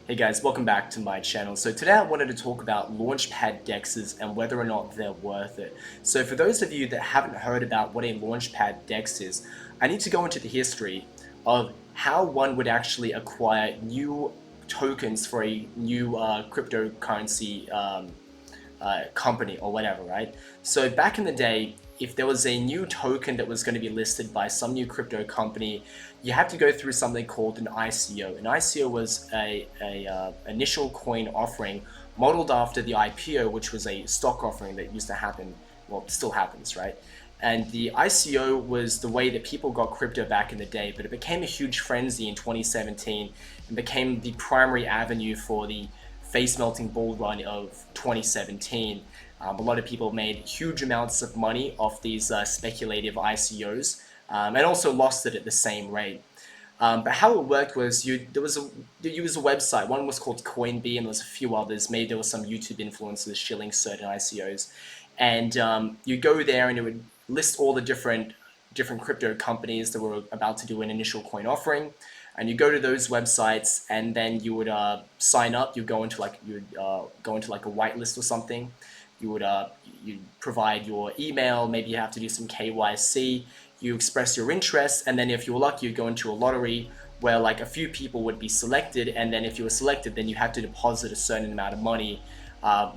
Hey guys, welcome back to my channel. So today I wanted to talk about Launchpad DEXs and whether or not they're worth it. So for those of you that haven't heard about what a Launchpad DEX is, I need to go into the history of how one would actually acquire new tokens for a new cryptocurrency company or whatever, right? So back in the day, if there was a new token that was going to be listed by some new crypto company, you had to go through something called an ICO. An ICO was a initial coin offering modeled after the IPO, which was a stock offering that used to happen, well, still happens, right? And the ICO was the way that people got crypto back in the day, but it became a huge frenzy in 2017 and became the primary avenue for the face melting bull run of 2017. A lot of people made huge amounts of money off these speculative ICOs and also lost it at the same rate. But how it worked was you was a website. One was called Coinbee, and there was a few others. Maybe there was some YouTube influencers shilling certain ICOs, and you go there and it would list all the different crypto companies that were about to do an initial coin offering, and you go to those websites and then you would sign up. You go into like a whitelist or something. You provide your email. Maybe you have to do some KYC. You express your interest, and then if you were lucky, you go into a lottery where like a few people would be selected, and then if you were selected, then you had to deposit a certain amount of money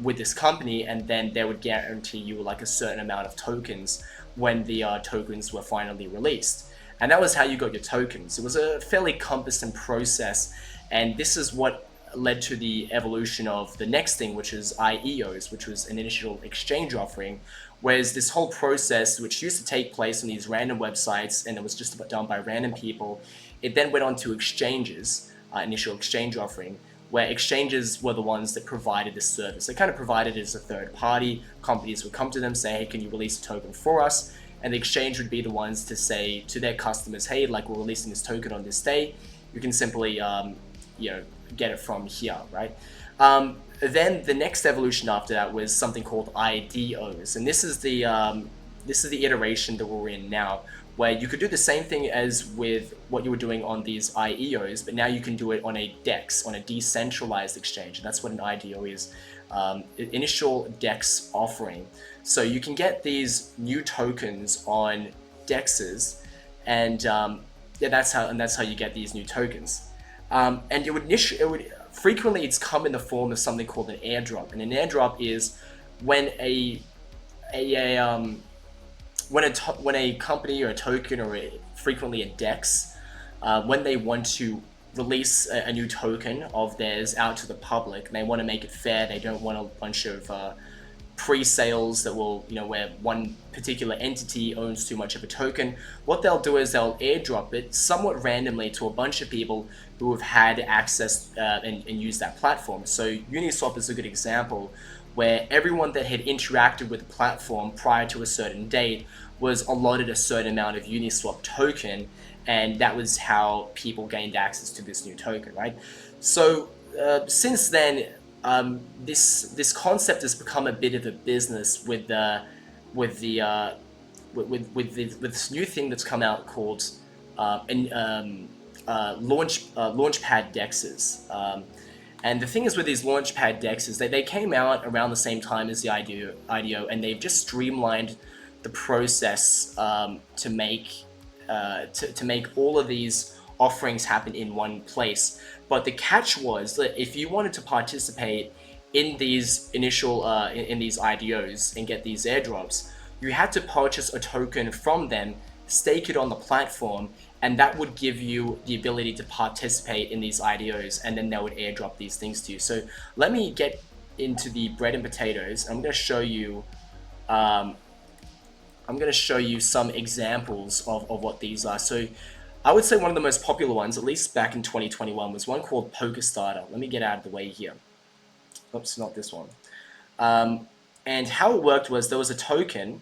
with this company, and then they would guarantee you like a certain amount of tokens when the tokens were finally released. And that was how you got your tokens. It was a fairly cumbersome process, and this is what led to the evolution of the next thing, which is IEOs, which was an initial exchange offering. Whereas this whole process, which used to take place on these random websites and it was just done by random people, it then went on to exchanges, initial exchange offering, where exchanges were the ones that provided this service. They kind of provided it as a third party. Companies would come to them, say, hey, can you release a token for us? And the exchange would be the ones to say to their customers, hey, like we're releasing this token on this day. You can simply, get it from here, right? Then the next evolution after that was something called IDOs, and this is the iteration that we're in now, where you could do the same thing as with what you were doing on these IEOs, but now you can do it on a DEX, on a decentralized exchange, and that's what an IDO is, initial DEX offering. So you can get these new tokens on DEXs, and that's how you get these new tokens. And it would frequently it's come in the form of something called an airdrop, and an airdrop is when when a company or a token or frequently a DEX, when they want to release a new token of theirs out to the public, and they want to make it fair. They don't want a bunch of pre-sales that will, where one particular entity owns too much of a token. What they'll do is they'll airdrop it somewhat randomly to a bunch of people who have had access and use that platform. So Uniswap is a good example where everyone that had interacted with the platform prior to a certain date was allotted a certain amount of Uniswap token, and that was how people gained access to this new token, right? So since then, this concept has become a bit of a business with this new thing that's come out called Launchpad DEXs. And the thing is with these Launchpad DEXs, they came out around the same time as the IDO, and they've just streamlined the process to make all of these offerings happen in one place. But the catch was that if you wanted to participate in these initial in these IDOs and get these airdrops, you had to purchase a token from them, stake it on the platform, and that would give you the ability to participate in these IDOs, and then they would airdrop these things to you. So let me get into the bread and potatoes. I'm going to show you some examples of what these are. So I would say one of the most popular ones, at least back in 2021, was one called PokerStarter. Let me get out of the way here. Oops, not this one. And how it worked was there was a token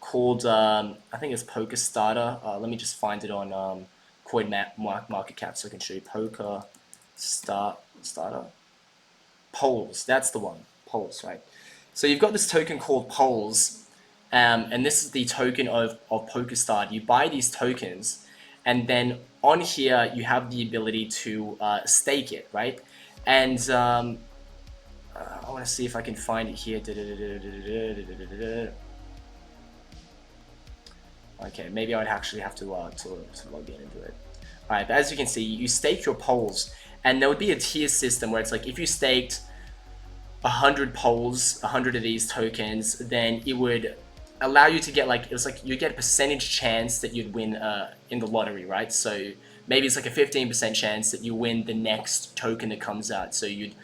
called, I think it's PokerStarter. Let me just find it on CoinMarketCap so I can show you. PokerStarter. Polls, that's the one. Polls, right? So you've got this token called Polls, and this is the token of PokerStarter. You buy these tokens, and then on here you have the ability to stake it, right? And I want to see if I can find it here. Okay, maybe I would actually have to log in into it. Alright, but as you can see, you stake your polls, and there would be a tier system where it's like if you staked 100 polls, 100 of these tokens, then it would allow you to get like, it was like you get a percentage chance that you'd win in the lottery, right? So maybe it's like a 15% chance that you win the next token that comes out. So you'd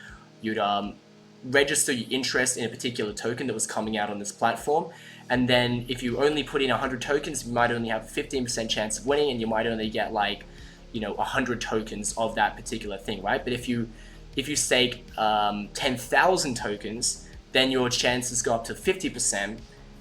register your interest in a particular token that was coming out on this platform, and then if you only put in 100 tokens, you might only have a 15% chance of winning, and you might only get like, 100 tokens of that particular thing, right? But if you stake 10,000 tokens, then your chances go up to 50%,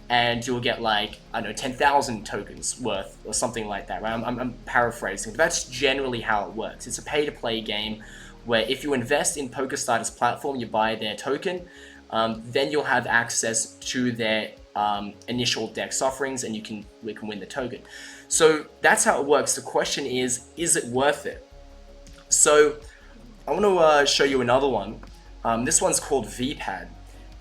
and you'll get like, I don't know, 10,000 tokens worth or something like that, right? I'm paraphrasing, but that's generally how it works. It's a pay-to-play game where if you invest in PokerStarter's platform, you buy their token, then you'll have access to their initial DEX offerings, and we can win the token. So that's how it works. The question is it worth it? So I want to show you another one. This one's called VPAD.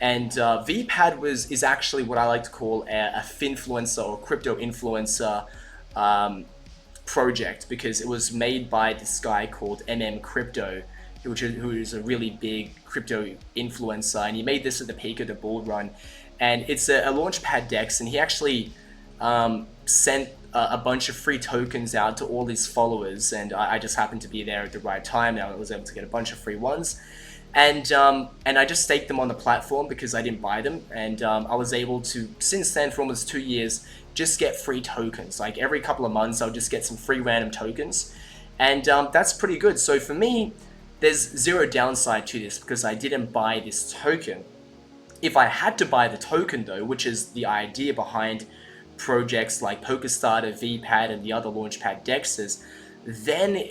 And VPAD is actually what I like to call a finfluencer or crypto influencer project, because it was made by this guy called Crypto, who is a really big crypto influencer, and he made this at the peak of the bull run. And it's a Launchpad DEX, and he actually sent a bunch of free tokens out to all his followers, and I just happened to be there at the right time, and I was able to get a bunch of free ones. And I just staked them on the platform because I didn't buy them, and I was able to, since then, for almost 2 years, just get free tokens. Like every couple of months, I'll just get some free random tokens, and that's pretty good. So for me, there's zero downside to this because I didn't buy this token. If I had to buy the token though, which is the idea behind projects like PokerStarter, VPAD, and the other Launchpad DEXs, then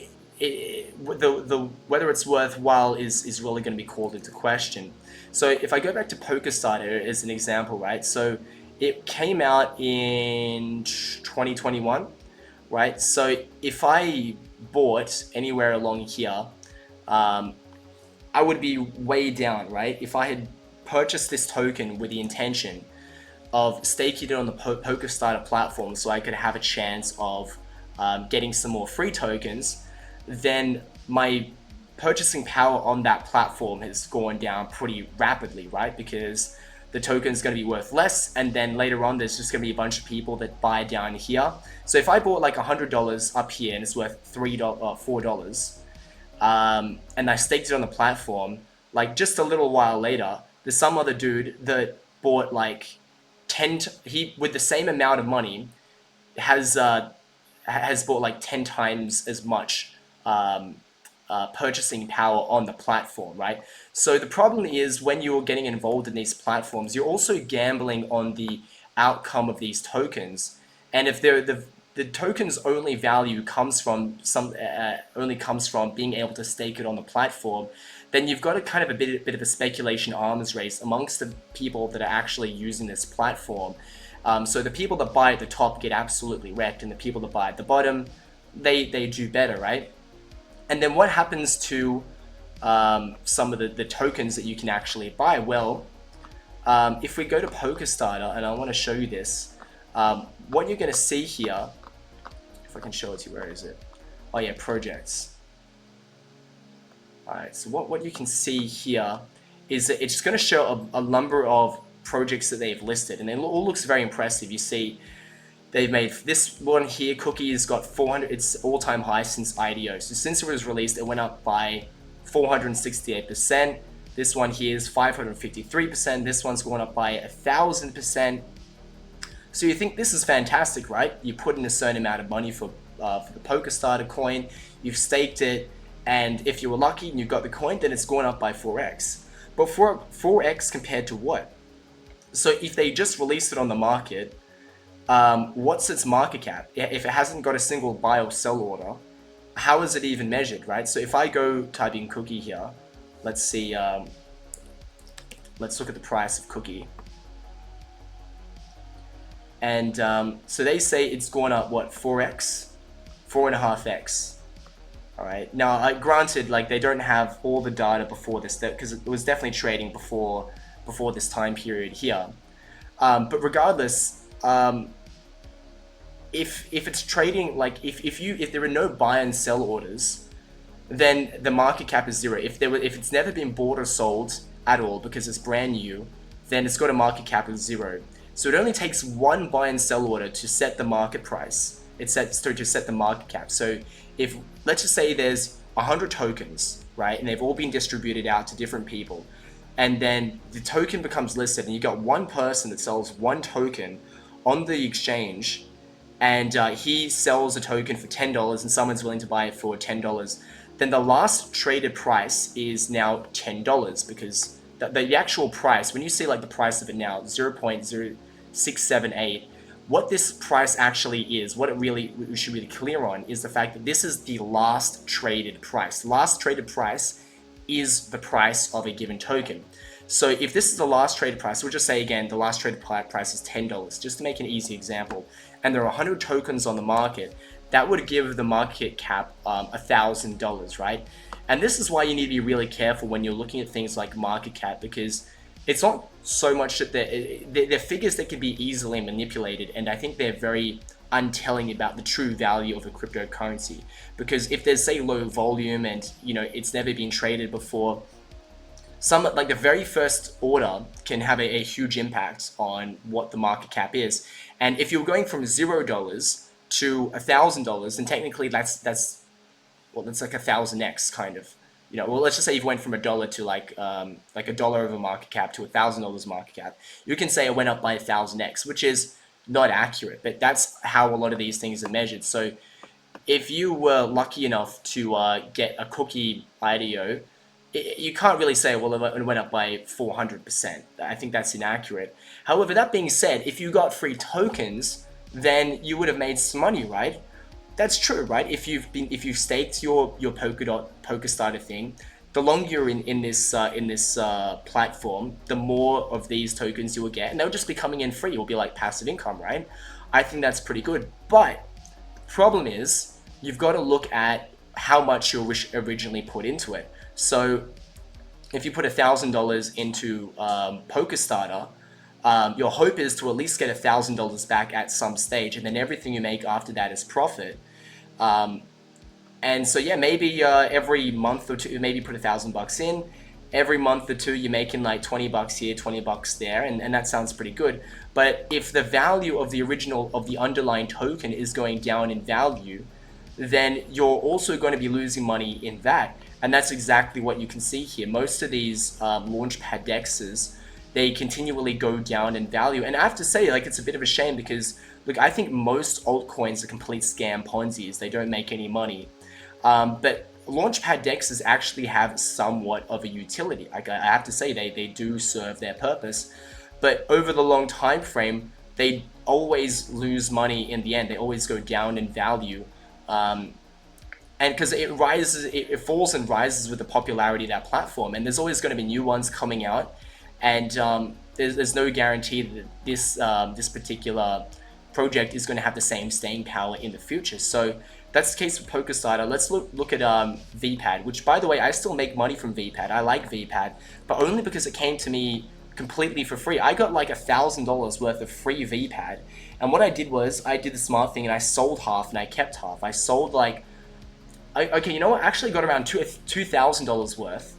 whether it's worthwhile is really going to be called into question. So if I go back to PokerStarter as an example, right? So it came out in 2021, right? So if I bought anywhere along here, I would be way down, right? If I had purchased this token with the intention of staking it on the PokerStarter platform so I could have a chance of getting some more free tokens, then my purchasing power on that platform has gone down pretty rapidly, right? Because the token is going to be worth less, and then later on there's just going to be a bunch of people that buy down here. So if I bought like $100 up here and it's worth $4, and I staked it on the platform, like just a little while later, there's some other dude that bought like with the same amount of money has bought like 10 times as much purchasing power on the platform, right? So the problem is when you're getting involved in these platforms, you're also gambling on the outcome of these tokens, and if the token's only value comes from being able to stake it on the platform, then you've got a kind of a bit of a speculation arms race amongst the people that are actually using this platform. So the people that buy at the top get absolutely wrecked, and the people that buy at the bottom, they do better, right? And then what happens to some of the tokens that you can actually buy? Well, if we go to PokerStarter, and I want to show you this, what you're going to see here, if I can show it to you, where is it? Oh yeah, projects. Alright, so what you can see here is that it's going to show a number of projects that they've listed, and it all looks very impressive. You see they've made this one here, Cookie, has got 400, it's all-time high since IDO. So since it was released, it went up by 468%. This one here is 553%. This one's going up by 1,000%. So you think this is fantastic, right? You put in a certain amount of money for the PokerStarter coin, you've staked it, and if you were lucky and you got the coin, then it's going up by 4x. But 4x compared to what? So if they just released it on the market, what's its market cap? If it hasn't got a single buy or sell order, how is it even measured, right? So if I go type in Cookie here, let's see, let's look at the price of Cookie. And so they say it's gone up, what, 4x? 4.5x. All right. Now, granted, like they don't have all the data before this, because it was definitely trading before this time period here. But regardless, if it's trading, like if there are no buy and sell orders, then the market cap is zero. If it's never been bought or sold at all because it's brand new, then it's got a market cap of zero. So it only takes one buy and sell order to set the market price. To set the market cap. So if, let's just say there's 100 tokens, right, and they've all been distributed out to different people, and then the token becomes listed, and you got one person that sells one token on the exchange, and he sells a token for $10, and someone's willing to buy it for $10, then the last traded price is now $10, because the actual price, when you see like the price of it now, 0.0678, what this price actually is, what we should be clear on, is the fact that this is the last traded price. The last traded price is the price of a given token. So if this is the last traded price, we'll just say again, the last traded price is $10, just to make an easy example, and there are 100 tokens on the market, that would give the market cap $1,000, right? And this is why you need to be really careful when you're looking at things like market cap, because it's not so much that they're figures that can be easily manipulated, and I think they're very untelling about the true value of a cryptocurrency. Because if there's, say, low volume and it's never been traded before, like the very first order can have a huge impact on what the market cap is. And if you're going from $0 to $1,000, then technically that's like 1,000x kind of. Well, let's just say you went from $1 to like $1 over market cap to $1,000 market cap. You can say it went up by 1,000x, which is not accurate, but that's how a lot of these things are measured. So if you were lucky enough to get a cookie IDO, you can't really say, well, it went up by 400%. I think that's inaccurate. However, that being said, if you got free tokens, then you would have made some money, right? That's true, right? If you've staked your Polka starter thing, the longer you're in this platform, the more of these tokens you will get, and they'll just be coming in free. It will be like passive income, right? I think that's pretty good. But problem is, you've got to look at how much you originally put into it. So if you put $1,000 into Polka starter, your hope is to at least get $1,000 back at some stage, and then everything you make after that is profit. And so yeah, maybe every month or two, maybe put $1,000 in. Every month or two, you're making like $20 here, $20 there, and that sounds pretty good. But if the value of the underlying token is going down in value, then you're also going to be losing money in that. And that's exactly what you can see here. Most of these Launchpad DEXs, they continually go down in value. And I have to say, like, it's a bit of a shame because, look, I think most altcoins are complete scam Ponzi's. They don't make any money. But Launchpad DEXs actually have somewhat of a utility. Like, I have to say, they do serve their purpose. But over the long time frame, they always lose money in the end. They always go down in value. And because it falls and rises with the popularity of that platform. And there's always going to be new ones coming out. And there's no guarantee that this particular project is going to have the same staying power in the future. So that's the case with PokerStarter. Let's look at VPAD, which, by the way, I still make money from VPAD. I like VPAD, but only because it came to me completely for free. I got like $1,000 worth of free VPAD, and what I did was I did the smart thing and I sold half and I kept half. I sold like, okay, you know what? I actually got around $2,000 worth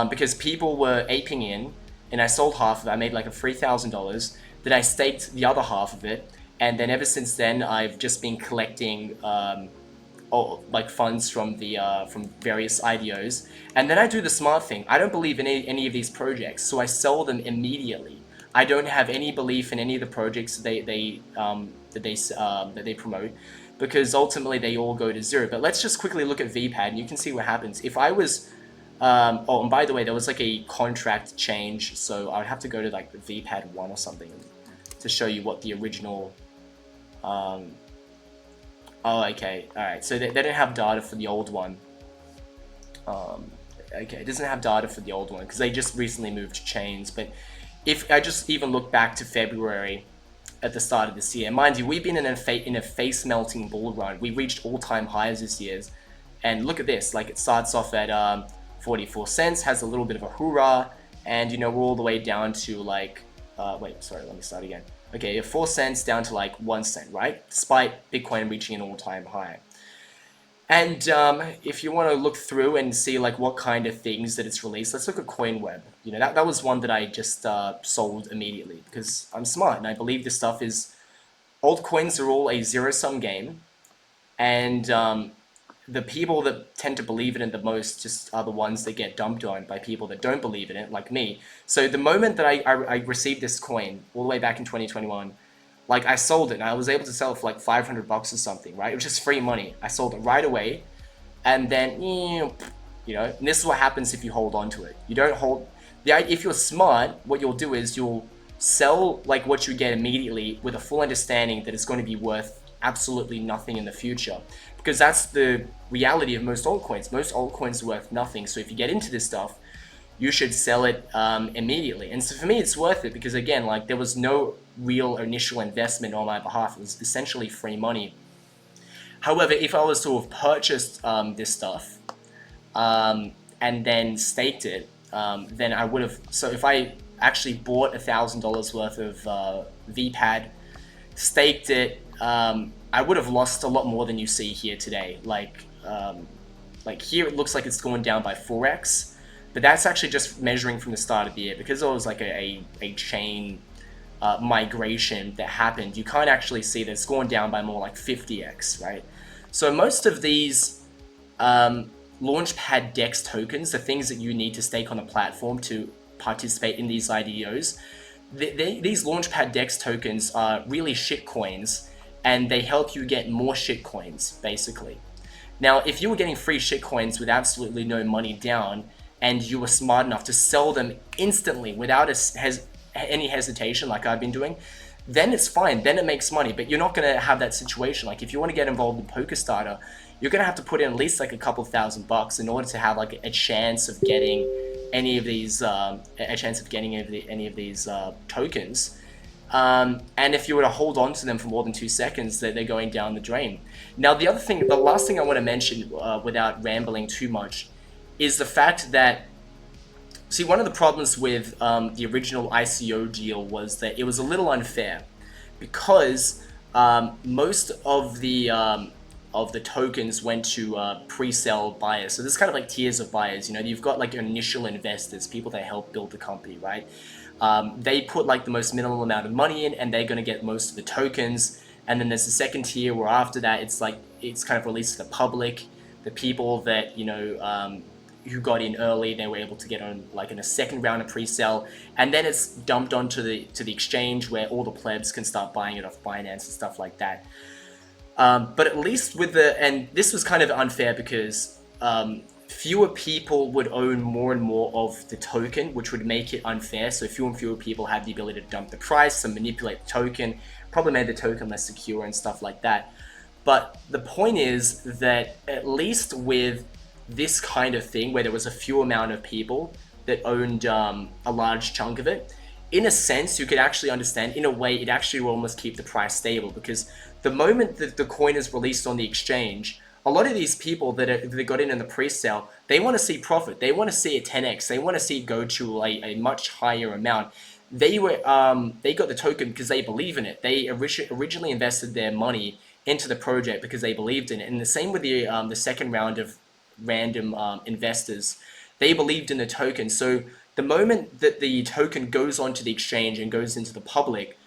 because people were aping in, and I sold half of it. I made like a $3,000. Then I staked the other half of it, and then ever since then I've just been collecting like funds from various IDOs. And then I do the smart thing. I don't believe in any of these projects, so I sell them immediately. I don't have any belief in any of the projects that they promote, because ultimately they all go to zero. But let's just quickly look at VPAD, and you can see what happens. If I was oh, and by the way, there was like a contract change, so I would have to go to like the VPAD 1 or something to show you what the original oh, okay, alright, so they don't have data for the old one. Okay, it doesn't have data for the old one because they just recently moved chains. But if I just even look back to February at the start of this year, mind you, we've been in a face melting bull run. We reached all-time highs this year, And look at this, like it starts off at 44 cents, has a little bit of a hoorah, and you know, we're all the way down to like, wait, sorry, let me start again. Okay, 4 cents down to like 1 cent, right? Despite Bitcoin reaching an all-time high. And if you want to look through and see like what kind of things that it's released, let's look at CoinWeb. You know, that was one that I just sold immediately because I'm smart and I believe this stuff is, altcoins are all a zero-sum game, and the people that tend to believe in it the most just are the ones that get dumped on by people that don't believe in it, like me. So the moment that I received this coin all the way back in 2021, like I sold it and I was able to sell it for like 500 bucks or something, right? It was just free money. I sold it right away, and then you know, and this is what happens if you hold on to it. You don't hold. If you're smart, what you'll do is you'll sell like what you get immediately with a full understanding that it's going to be worth absolutely nothing in the future, because that's the reality of most altcoins. Most altcoins are worth nothing. So if you get into this stuff, you should sell it immediately. And so for me, it's worth it because again, like there was no real initial investment on my behalf. It was essentially free money. However, if I was to have purchased this stuff and then staked it, then I would have. So if I actually bought $1,000 worth of VPAD, staked it, I would have lost a lot more than you see here today. Like here it looks like it's going down by 4x, but that's actually just measuring from the start of the year because it was like a chain migration that happened. You can't actually see that it's going down by more like 50x, right? So most of these Launchpad DEX tokens, the things that you need to stake on the platform to participate in these IDOs, these Launchpad DEX tokens are really shit coins, and they help you get more shit coins, basically. Now, if you were getting free shit coins with absolutely no money down, and you were smart enough to sell them instantly without any hesitation like I've been doing, then it's fine, then it makes money. But you're not going to have that situation. Like if you want to get involved in PokerStarter, you're going to have to put in at least like a couple $1,000 in order to have like a chance of getting any of these tokens. And if you were to hold on to them for more than 2 seconds, they're going down the drain. Now, the last thing I want to mention without rambling too much is the fact that, see, one of the problems with the original ICO deal was that it was a little unfair because most of the tokens went to pre-sale buyers. So there's kind of like tiers of buyers. You know, you've got like your initial investors, people that help build the company, right? They put like the most minimal amount of money in, and they're going to get most of the tokens. And then there's the second tier where after that, it's kind of released to the public, the people that, you know, who got in early, they were able to get on like in a second round of pre-sale, and then it's dumped onto the exchange where all the plebs can start buying it off Binance and stuff like that. But at least with and this was kind of unfair because fewer people would own more and more of the token, which would make it unfair. So fewer and fewer people had the ability to dump the price and manipulate the token, probably made the token less secure and stuff like that. But the point is that at least with this kind of thing, where there was a few amount of people that owned a large chunk of it, in a sense, you could actually understand, in a way, it actually will almost keep the price stable, because the moment that the coin is released on the exchange, a lot of these people that got in the pre-sale, they want to see profit. They want to see it 10x. They want to see it go to a much higher amount. They got the token because they believe in it. They originally invested their money into the project because they believed in it. And the same with the second round of random investors. They believed in the token. So the moment that the token goes onto the exchange and goes into the public,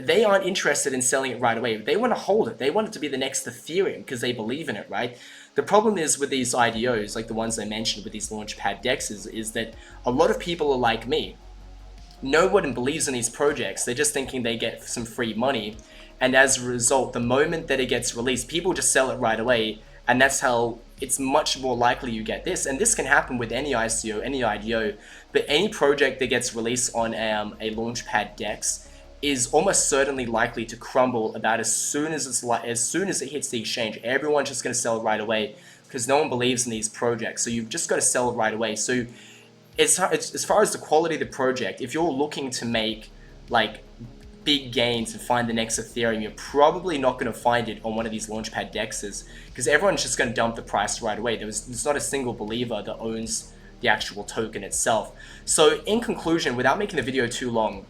they aren't interested in selling it right away. They want to hold it. They want it to be the next Ethereum because they believe in it, right? The problem is with these IDOs, like the ones I mentioned with these Launchpad DEXs, is that a lot of people are like me. No one believes in these projects. They're just thinking they get some free money. And as a result, the moment that it gets released, people just sell it right away. And that's how it's much more likely you get this. And this can happen with any ICO, any IDO, but any project that gets released on a Launchpad DEX is almost certainly likely to crumble about as soon as it hits the exchange. Everyone's just going to sell it right away because no one believes in these projects. So you've just got to sell it right away. So it's as far as the quality of the project, if you're looking to make like big gains and find the next Ethereum, you're probably not going to find it on one of these Launchpad DEXs, because everyone's just going to dump the price right away. There's not a single believer that owns the actual token itself. So in conclusion, without making the video too long,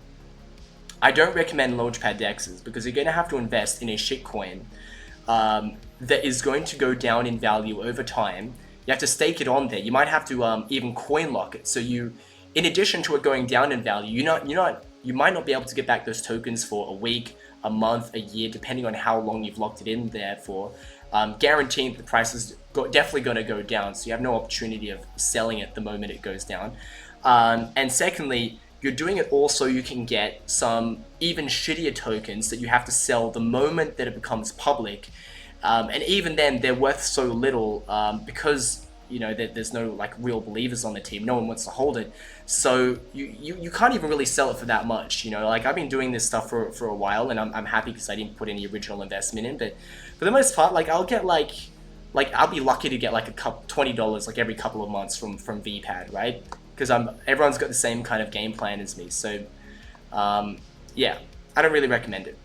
I don't recommend Launchpad DEXs, because you're going to have to invest in a shitcoin that is going to go down in value over time. You have to stake it on there. You might have to even coin lock it. So you, in addition to it going down in value, you might not be able to get back those tokens for a week, a month, a year, depending on how long you've locked it in there for. Guaranteeing that the price is definitely going to go down, so you have no opportunity of selling it the moment it goes down. And secondly, you're doing it all so you can get some even shittier tokens that you have to sell the moment that it becomes public. And even then, they're worth so little because there's no like real believers on the team. No one wants to hold it, so you can't even really sell it for that much. Like I've been doing this stuff for a while, and I'm happy because I didn't put any original investment in. But for the most part, like I'll get like I'll be lucky to get like $20 like every couple of months from VPad, right? Because everyone's got the same kind of game plan as me. So yeah, I don't really recommend it.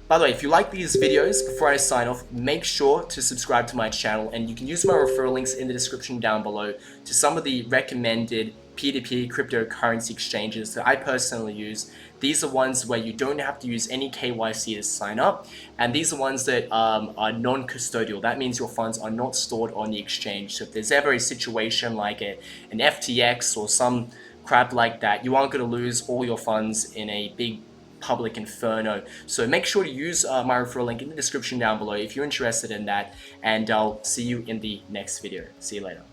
By the way, if you like these videos, before I sign off, make sure to subscribe to my channel, and you can use my referral links in the description down below to some of the recommended peer-to-peer cryptocurrency exchanges that I personally use. These are ones where you don't have to use any KYC to sign up, and these are ones that are non-custodial. That means your funds are not stored on the exchange. So if there's ever a situation like an FTX or some crap like that, you aren't going to lose all your funds in a big public inferno. So make sure to use my referral link in the description down below if you're interested in that, and I'll see you in the next video. See you later.